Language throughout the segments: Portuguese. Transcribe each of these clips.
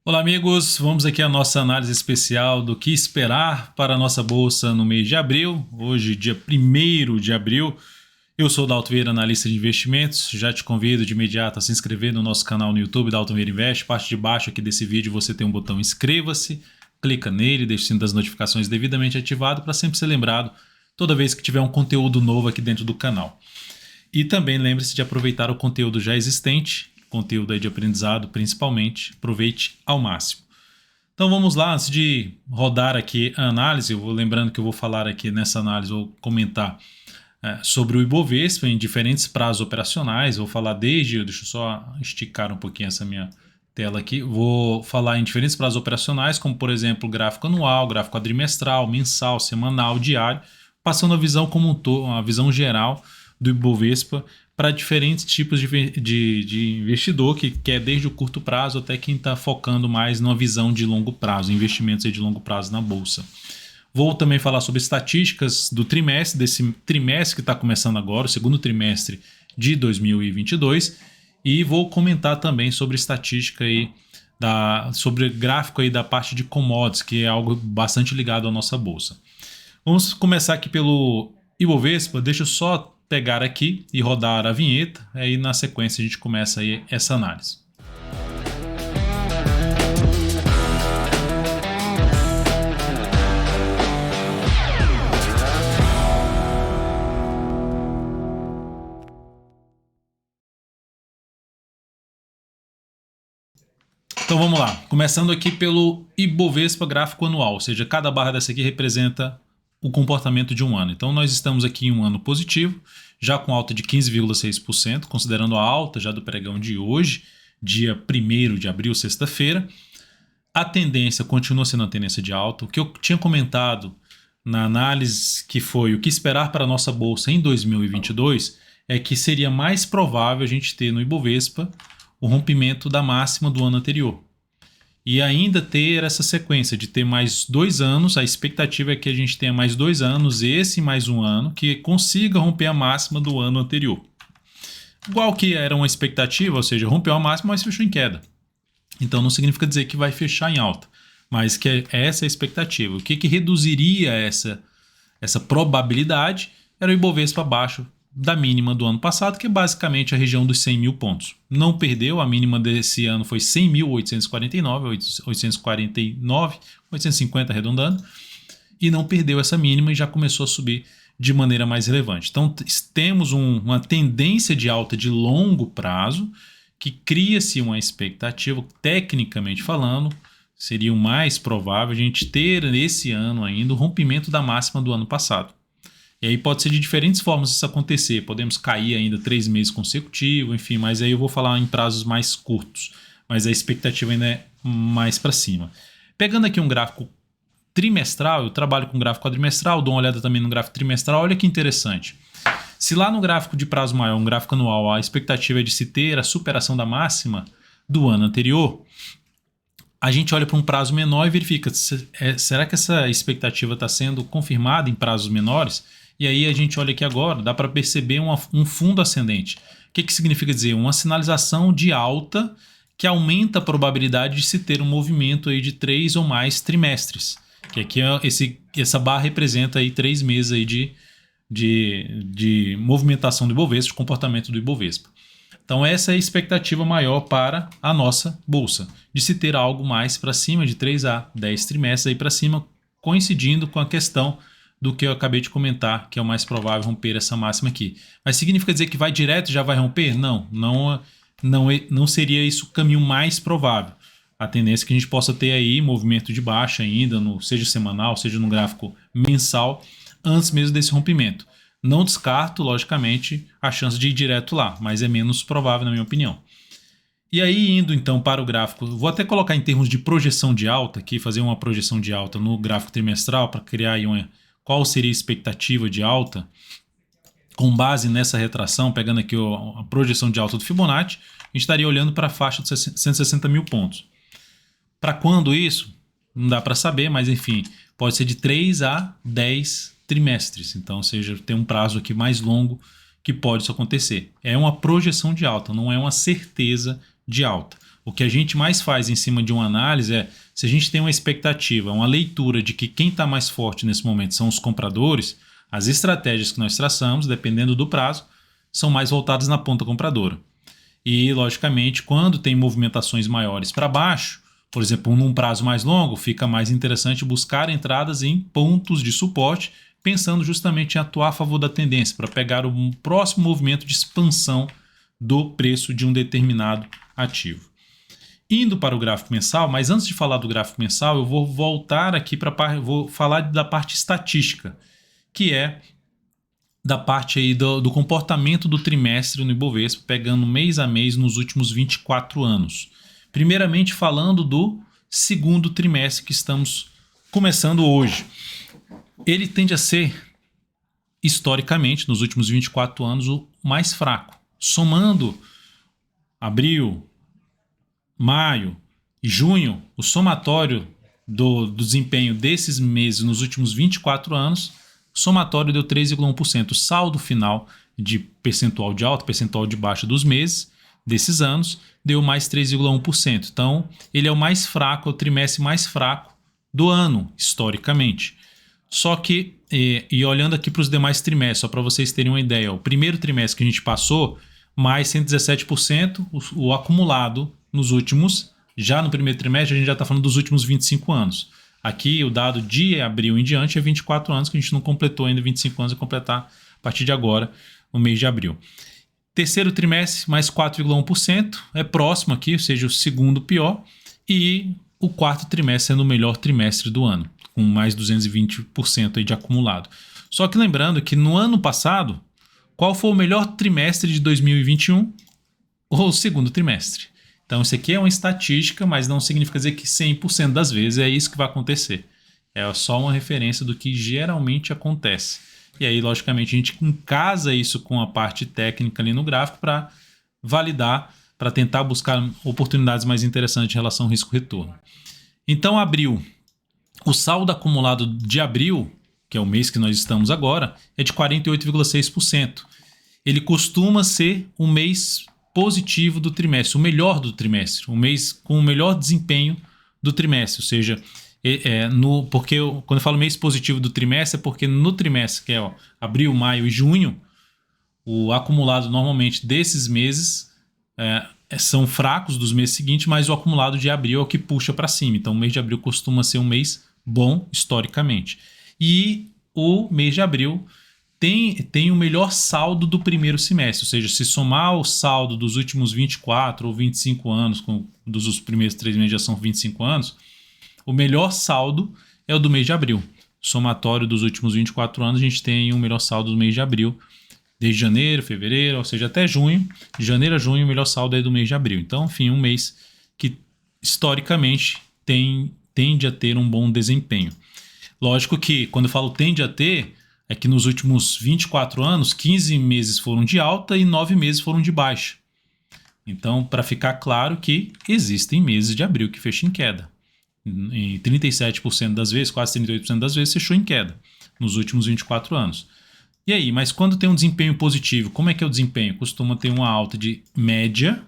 Olá, amigos. Vamos aqui à nossa análise especial do que esperar para a nossa bolsa no mês de abril. Hoje, dia 1º de abril. Eu sou o Dalton Vieira, analista de investimentos. Já te convido de imediato a se inscrever no nosso canal no YouTube, Dalton Vieira Invest. Parte de baixo aqui desse vídeo você tem um botão inscreva-se. Clica nele, deixa o sino das notificações devidamente ativado para sempre ser lembrado toda vez que tiver um conteúdo novo aqui dentro do canal. E também lembre-se de aproveitar o conteúdo já existente, conteúdo aí de aprendizado principalmente, aproveite ao máximo. Então vamos lá, antes de rodar aqui a análise, eu vou lembrando que eu vou falar aqui nessa análise, vou comentar sobre o Ibovespa em diferentes prazos operacionais, vou falar deixa eu só esticar um pouquinho essa minha tela aqui, vou falar em diferentes prazos operacionais, como por exemplo gráfico anual, gráfico quadrimestral, mensal, semanal, diário, passando a visão como um todo, uma visão geral do Ibovespa para diferentes tipos de investidor, que quer desde o curto prazo até quem está focando mais numa visão de longo prazo, investimentos de longo prazo na Bolsa. Vou também falar sobre estatísticas do trimestre, desse trimestre que está começando agora, o segundo trimestre de 2022, e vou comentar também sobre estatística aí, sobre gráfico aí da parte de commodities, que é algo bastante ligado à nossa Bolsa. Vamos começar aqui pelo Ibovespa, deixa eu só pegar aqui e rodar a vinheta, aí na sequência a gente começa aí essa análise. Então vamos lá, começando aqui pelo Ibovespa gráfico anual, ou seja, cada barra dessa aqui representa o comportamento de um ano. Então nós estamos aqui em um ano positivo, já com alta de 15,6%, considerando a alta já do pregão de hoje, dia 1º de abril, sexta-feira. A tendência continua sendo a tendência de alta. O que eu tinha comentado na análise, que foi o que esperar para a nossa bolsa em 2022, é que seria mais provável a gente ter no Ibovespa o rompimento da máxima do ano anterior. E ainda ter essa sequência de ter mais 2 anos, a expectativa é que a gente tenha mais 2 anos, esse mais um ano, que consiga romper a máxima do ano anterior. Igual que era uma expectativa, ou seja, rompeu a máxima, mas fechou em queda. Então não significa dizer que vai fechar em alta, mas que é essa a expectativa. O que reduziria essa probabilidade era o Ibovespa abaixo da mínima do ano passado, que é basicamente a região dos 100 mil pontos. Não perdeu, a mínima desse ano foi 100.849, 849, 850 arredondando, e não perdeu essa mínima e já começou a subir de maneira mais relevante. Então temos uma tendência de alta de longo prazo, que cria-se uma expectativa, tecnicamente falando, seria o mais provável a gente ter nesse ano ainda o rompimento da máxima do ano passado. E aí pode ser de diferentes formas isso acontecer. Podemos cair ainda 3 meses consecutivos, enfim, mas aí eu vou falar em prazos mais curtos. Mas a expectativa ainda é mais para cima. Pegando aqui um gráfico trimestral, eu trabalho com gráfico quadrimestral, dou uma olhada também no gráfico trimestral, olha que interessante. Se lá no gráfico de prazo maior, um gráfico anual, a expectativa é de se ter a superação da máxima do ano anterior, a gente olha para um prazo menor e verifica, será que essa expectativa está sendo confirmada em prazos menores? E aí a gente olha aqui agora, dá para perceber um fundo ascendente. O que significa dizer? Uma sinalização de alta que aumenta a probabilidade de se ter um movimento aí de 3 ou mais trimestres. Que aqui essa barra representa aí 3 meses aí de movimentação do Ibovespa, de comportamento do Ibovespa. Então essa é a expectativa maior para a nossa bolsa, de se ter algo mais para cima, de 3 a 10 trimestres aí para cima, coincidindo com a questão do que eu acabei de comentar, que é o mais provável romper essa máxima aqui. Mas significa dizer que vai direto e já vai romper? Não seria isso o caminho mais provável. A tendência é que a gente possa ter aí movimento de baixa ainda, seja semanal, seja no gráfico mensal, antes mesmo desse rompimento. Não descarto, logicamente, a chance de ir direto lá, mas é menos provável na minha opinião. E aí, indo então para o gráfico, vou até colocar em termos de projeção de alta aqui, fazer uma projeção de alta no gráfico trimestral para criar aí qual seria a expectativa de alta com base nessa retração, pegando aqui a projeção de alta do Fibonacci, a gente estaria olhando para a faixa de 160 mil pontos. Para quando isso? Não dá para saber, mas enfim, pode ser de 3 a 10 trimestres. Então, ou seja, tem um prazo aqui mais longo que pode isso acontecer. É uma projeção de alta, não é uma certeza de alta. O que a gente mais faz em cima de uma análise é, se a gente tem uma expectativa, uma leitura de que quem está mais forte nesse momento são os compradores, as estratégias que nós traçamos, dependendo do prazo, são mais voltadas na ponta compradora. E, logicamente, quando tem movimentações maiores para baixo, por exemplo, num prazo mais longo, fica mais interessante buscar entradas em pontos de suporte, pensando justamente em atuar a favor da tendência, para pegar o próximo movimento de expansão do preço de um determinado ativo. Indo para o gráfico mensal, mas antes de falar do gráfico mensal, eu vou voltar aqui vou falar da parte estatística, que é da parte aí do comportamento do trimestre no Ibovespa, pegando mês a mês nos últimos 24 anos. Primeiramente falando do segundo trimestre que estamos começando hoje. Ele tende a ser, historicamente, nos últimos 24 anos, o mais fraco. Somando abril, maio e junho, o somatório do desempenho desses meses nos últimos 24 anos, o somatório deu 3,1%. O saldo final de percentual de alta, percentual de baixa dos meses desses anos, deu mais 3,1%. Então, ele é o mais fraco, é o trimestre mais fraco do ano, historicamente. Só que, e olhando aqui para os demais trimestres, só para vocês terem uma ideia, o primeiro trimestre que a gente passou, mais 117%, o acumulado nos últimos, já no primeiro trimestre, a gente já está falando dos últimos 25 anos. Aqui o dado de abril em diante é 24 anos, que a gente não completou ainda 25 anos, a completar a partir de agora, no mês de abril. Terceiro trimestre, mais 4,1%, é próximo aqui, ou seja, o segundo pior, e o quarto trimestre sendo o melhor trimestre do ano, com mais 220% aí de acumulado. Só que lembrando que no ano passado, qual foi o melhor trimestre de 2021? O segundo trimestre. Então isso aqui é uma estatística, mas não significa dizer que 100% das vezes é isso que vai acontecer. É só uma referência do que geralmente acontece. E aí, logicamente, a gente casa isso com a parte técnica ali no gráfico para validar, para tentar buscar oportunidades mais interessantes em relação ao risco-retorno. Então, abril. O saldo acumulado de abril, que é o mês que nós estamos agora, é de 48,6%. Ele costuma ser o mês positivo do trimestre, o melhor do trimestre, o mês com o melhor desempenho do trimestre, ou seja, porque quando eu falo mês positivo do trimestre é porque no trimestre, que é abril, maio e junho, o acumulado normalmente desses meses são fracos dos meses seguintes, mas o acumulado de abril é o que puxa para cima. Então o mês de abril costuma ser um mês bom historicamente. E o mês de abril tem o melhor saldo do primeiro semestre, ou seja, se somar o saldo dos últimos 24 ou 25 anos, dos primeiros 3 meses já são 25 anos, o melhor saldo é o do mês de abril. Somatório dos últimos 24 anos, a gente tem o melhor saldo do mês de abril, desde janeiro, fevereiro, ou seja, até junho. De janeiro a junho, o melhor saldo é do mês de abril. Então, enfim, um mês que historicamente tende a ter um bom desempenho. Lógico que, quando eu falo tende a ter, é que nos últimos 24 anos, 15 meses foram de alta e 9 meses foram de baixa. Então, para ficar claro que existem meses de abril que fecham em queda. Em 37% das vezes, quase 38% das vezes, fechou em queda nos últimos 24 anos. E aí, mas quando tem um desempenho positivo, como é que é o desempenho? Costuma ter uma alta de média,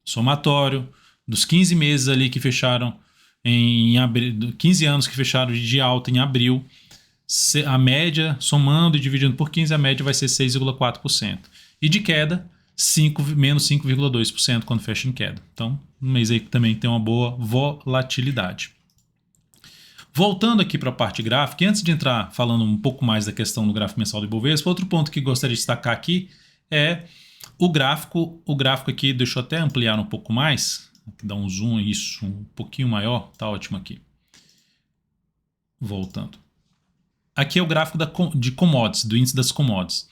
somatório, dos 15 meses ali que fecharam em abril, 15 anos que fecharam de alta em abril, a média, somando e dividindo por 15, a média vai ser 6,4%. E de queda, menos 5,2% quando fecha em queda. Então, um mês aí que também tem uma boa volatilidade. Voltando aqui para a parte gráfica, e antes de entrar falando um pouco mais da questão do gráfico mensal do Ibovespa, outro ponto que gostaria de destacar aqui é o gráfico. O gráfico aqui, deixa eu até ampliar um pouco mais, aqui dá um zoom, isso, um pouquinho maior, tá ótimo aqui. Voltando. Aqui é o gráfico de commodities, do índice das commodities.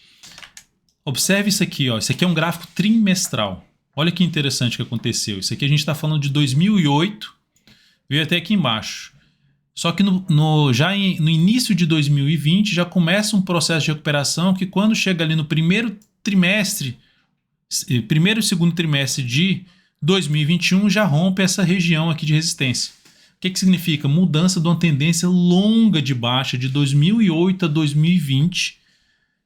Observe isso aqui, ó. Isso aqui é um gráfico trimestral. Olha que interessante que aconteceu. Isso aqui a gente está falando de 2008, veio até aqui embaixo. Só que no início de 2020 já começa um processo de recuperação que quando chega ali no primeiro e segundo trimestre de 2021 já rompe essa região aqui de resistência. O que significa? Mudança de uma tendência longa de baixa de 2008 a 2020.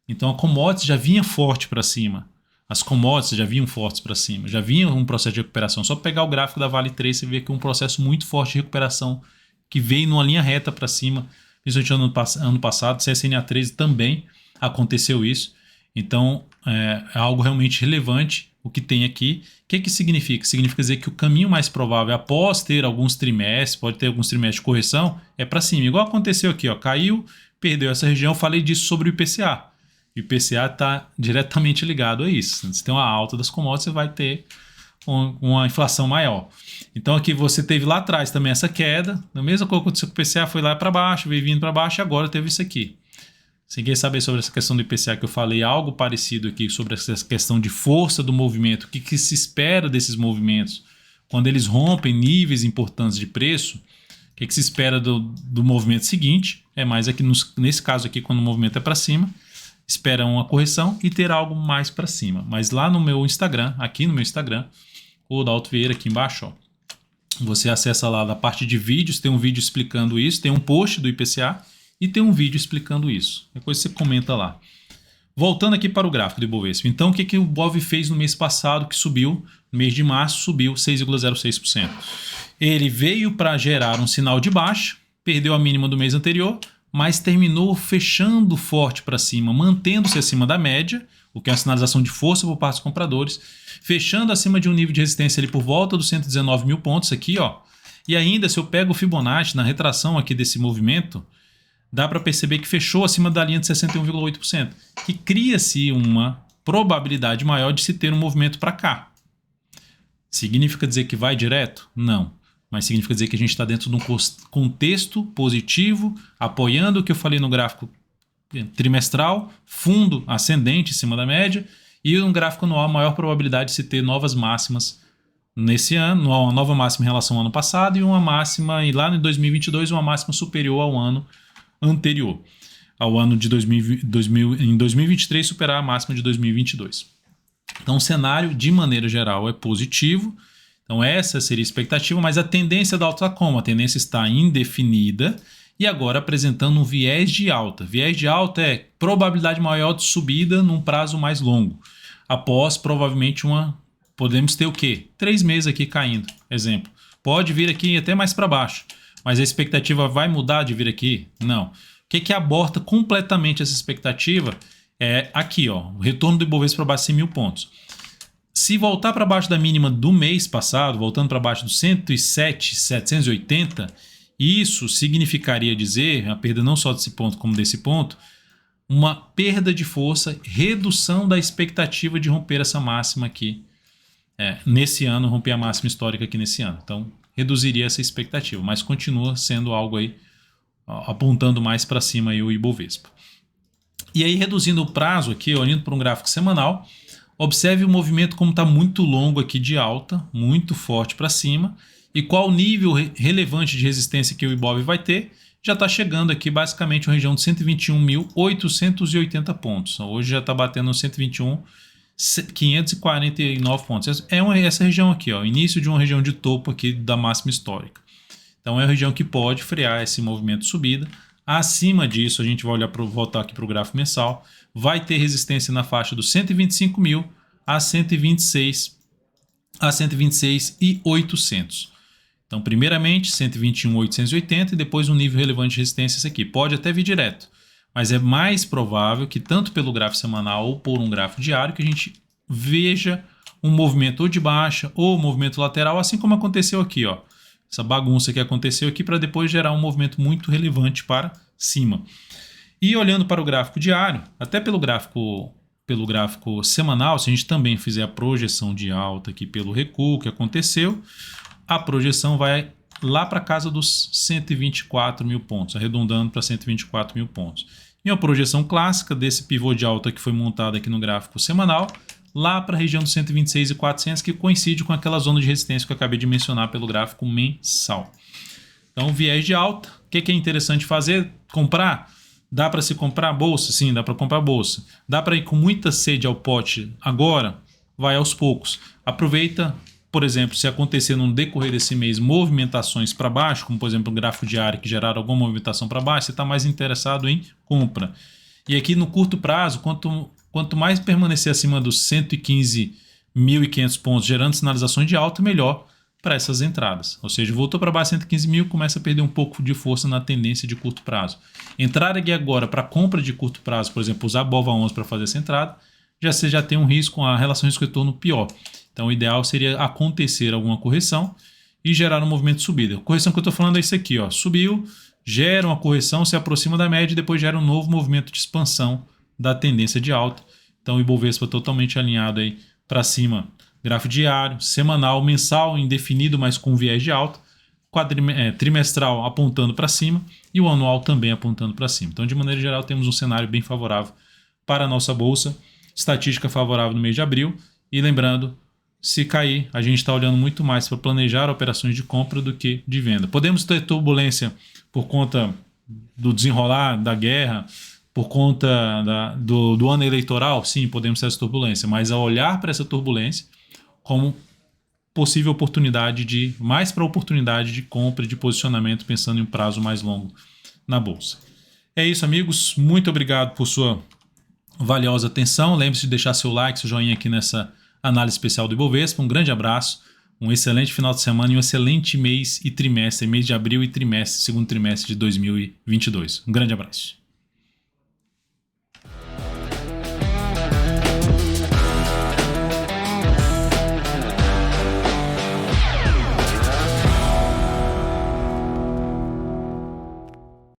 Então a commodities já vinha forte para cima. As commodities já vinham fortes para cima, já vinha um processo de recuperação. Só pegar o gráfico da Vale 3, você vê que é um processo muito forte de recuperação que veio numa linha reta para cima, principalmente ano passado, CSNA 13 também aconteceu isso. Então, é algo realmente relevante o que tem aqui. O que significa? Significa dizer que o caminho mais provável, após ter alguns trimestres, pode ter alguns trimestres de correção, é para cima. Igual aconteceu aqui, ó, caiu, perdeu essa região. Eu falei disso sobre o IPCA. O IPCA está diretamente ligado a isso. Se tem uma alta das commodities, você vai ter uma inflação maior. Então aqui você teve lá atrás também essa queda. Na mesma coisa que aconteceu com o IPCA, foi lá para baixo, veio vindo para baixo e agora teve isso aqui. Se ninguém saber sobre essa questão do IPCA, que eu falei algo parecido aqui sobre essa questão de força do movimento, o que se espera desses movimentos quando eles rompem níveis importantes de preço, o que se espera do movimento seguinte, é mais aqui nesse caso aqui, quando o movimento é para cima, espera uma correção e ter algo mais para cima. Mas lá no meu Instagram, aqui no meu Instagram, o Dalto Vieira aqui embaixo, ó, você acessa lá na parte de vídeos, tem um vídeo explicando isso, tem um post do IPCA, e tem um vídeo explicando isso. Depois você comenta lá. Voltando aqui para o gráfico do Ibovespa. Então, o que o Ibov fez no mês passado, que subiu, no mês de março, subiu 6,06%. Ele veio para gerar um sinal de baixa, perdeu a mínima do mês anterior, mas terminou fechando forte para cima, mantendo-se acima da média, o que é uma sinalização de força por parte dos compradores, fechando acima de um nível de resistência ali por volta dos 119 mil pontos aqui, ó. E ainda, se eu pego o Fibonacci na retração aqui desse movimento, dá para perceber que fechou acima da linha de 61,8%, que cria-se uma probabilidade maior de se ter um movimento para cá. Significa dizer que vai direto? Não. Mas significa dizer que a gente está dentro de um contexto positivo, apoiando o que eu falei no gráfico trimestral, fundo ascendente em cima da média, e um gráfico anual, maior probabilidade de se ter novas máximas nesse ano, uma nova máxima em relação ao ano passado e uma máxima, e lá em 2022, uma máxima superior ao ano anterior, ao ano de em 2023 superar a máxima de 2022. Então o cenário de maneira geral é positivo, então essa seria a expectativa, mas a tendência da alta está como? A tendência está indefinida e agora apresentando um viés de alta. Viés de alta é probabilidade maior de subida num prazo mais longo, após provavelmente podemos ter o quê? 3 meses aqui caindo, exemplo. Pode vir aqui até mais para baixo. Mas a expectativa vai mudar de vir aqui? Não. O que aborta completamente essa expectativa é aqui, ó, o retorno do Ibovespa para baixo de 100 mil pontos. Se voltar para baixo da mínima do mês passado, voltando para baixo dos 107,780, isso significaria dizer, a perda não só desse ponto como desse ponto, uma perda de força, redução da expectativa de romper essa máxima aqui nesse ano, romper a máxima histórica aqui nesse ano. Então, reduziria essa expectativa, mas continua sendo algo aí apontando mais para cima aí o Ibovespa. E aí, reduzindo o prazo aqui, olhando para um gráfico semanal, observe o movimento como está muito longo aqui de alta, muito forte para cima, e qual o nível relevante de resistência que o Ibov vai ter, já está chegando aqui basicamente uma região de 121.880 pontos. Hoje já está batendo 121.549 pontos. Essa região aqui, ó, início de uma região de topo aqui da máxima histórica. Então é uma região que pode frear esse movimento de subida. Acima disso, a gente vai voltar aqui para o gráfico mensal, vai ter resistência na faixa dos 125 mil a 126.800. Então, primeiramente, 121.880 e depois um nível relevante de resistência esse aqui. Pode até vir direto, mas é mais provável que tanto pelo gráfico semanal ou por um gráfico diário que a gente veja um movimento ou de baixa ou movimento lateral, assim como aconteceu aqui, ó. Essa bagunça que aconteceu aqui para depois gerar um movimento muito relevante para cima. E olhando para o gráfico diário, até pelo gráfico semanal, se a gente também fizer a projeção de alta aqui pelo recuo que aconteceu, a projeção vai lá para casa dos 124 mil pontos, arredondando para 124 mil pontos. E uma projeção clássica desse pivô de alta que foi montado aqui no gráfico semanal, lá para a região dos 126.400, que coincide com aquela zona de resistência que eu acabei de mencionar pelo gráfico mensal. Então, viés de alta, o que é interessante fazer? Comprar? Dá para se comprar bolsa? Sim, dá para comprar bolsa. Dá para ir com muita sede ao pote agora? Vai aos poucos. Aproveita, por exemplo, se acontecer no decorrer desse mês movimentações para baixo, como por exemplo um gráfico diário que gerar alguma movimentação para baixo, você está mais interessado em compra. E aqui no curto prazo, quanto Quanto mais permanecer acima dos 115.500 pontos gerando sinalizações de alta, melhor para essas entradas. Ou seja, voltou para baixo 115 mil, começa a perder um pouco de força na tendência de curto prazo. Entrar aqui agora para compra de curto prazo, por exemplo, usar a BOVA11 para fazer essa entrada, você já tem um risco, a relação risco-retorno pior. Então o ideal seria acontecer alguma correção e gerar um movimento de subida. A correção que eu estou falando é isso aqui, ó. Subiu, gera uma correção, se aproxima da média e depois gera um novo movimento de expansão da tendência de alta. Então o Ibovespa totalmente alinhado aí para cima. Gráfico diário, semanal, mensal, indefinido, mas com viés de alta. Trimestral apontando para cima e o anual também apontando para cima. Então, de maneira geral, temos um cenário bem favorável para a nossa bolsa. Estatística favorável no mês de abril. E lembrando, se cair, a gente está olhando muito mais para planejar operações de compra do que de venda. Podemos ter turbulência por conta do desenrolar da guerra, por conta do ano eleitoral, sim, podemos ter essa turbulência, mas ao olhar para essa turbulência como possível oportunidade mais para oportunidade de compra e de posicionamento, pensando em um prazo mais longo na bolsa. É isso, amigos. Muito obrigado por sua valiosa atenção. Lembre-se de deixar seu like, seu joinha aqui nessa análise especial do Ibovespa. Um grande abraço, um excelente final de semana e um excelente mês e trimestre, mês de abril e trimestre, segundo trimestre de 2022. Um grande abraço.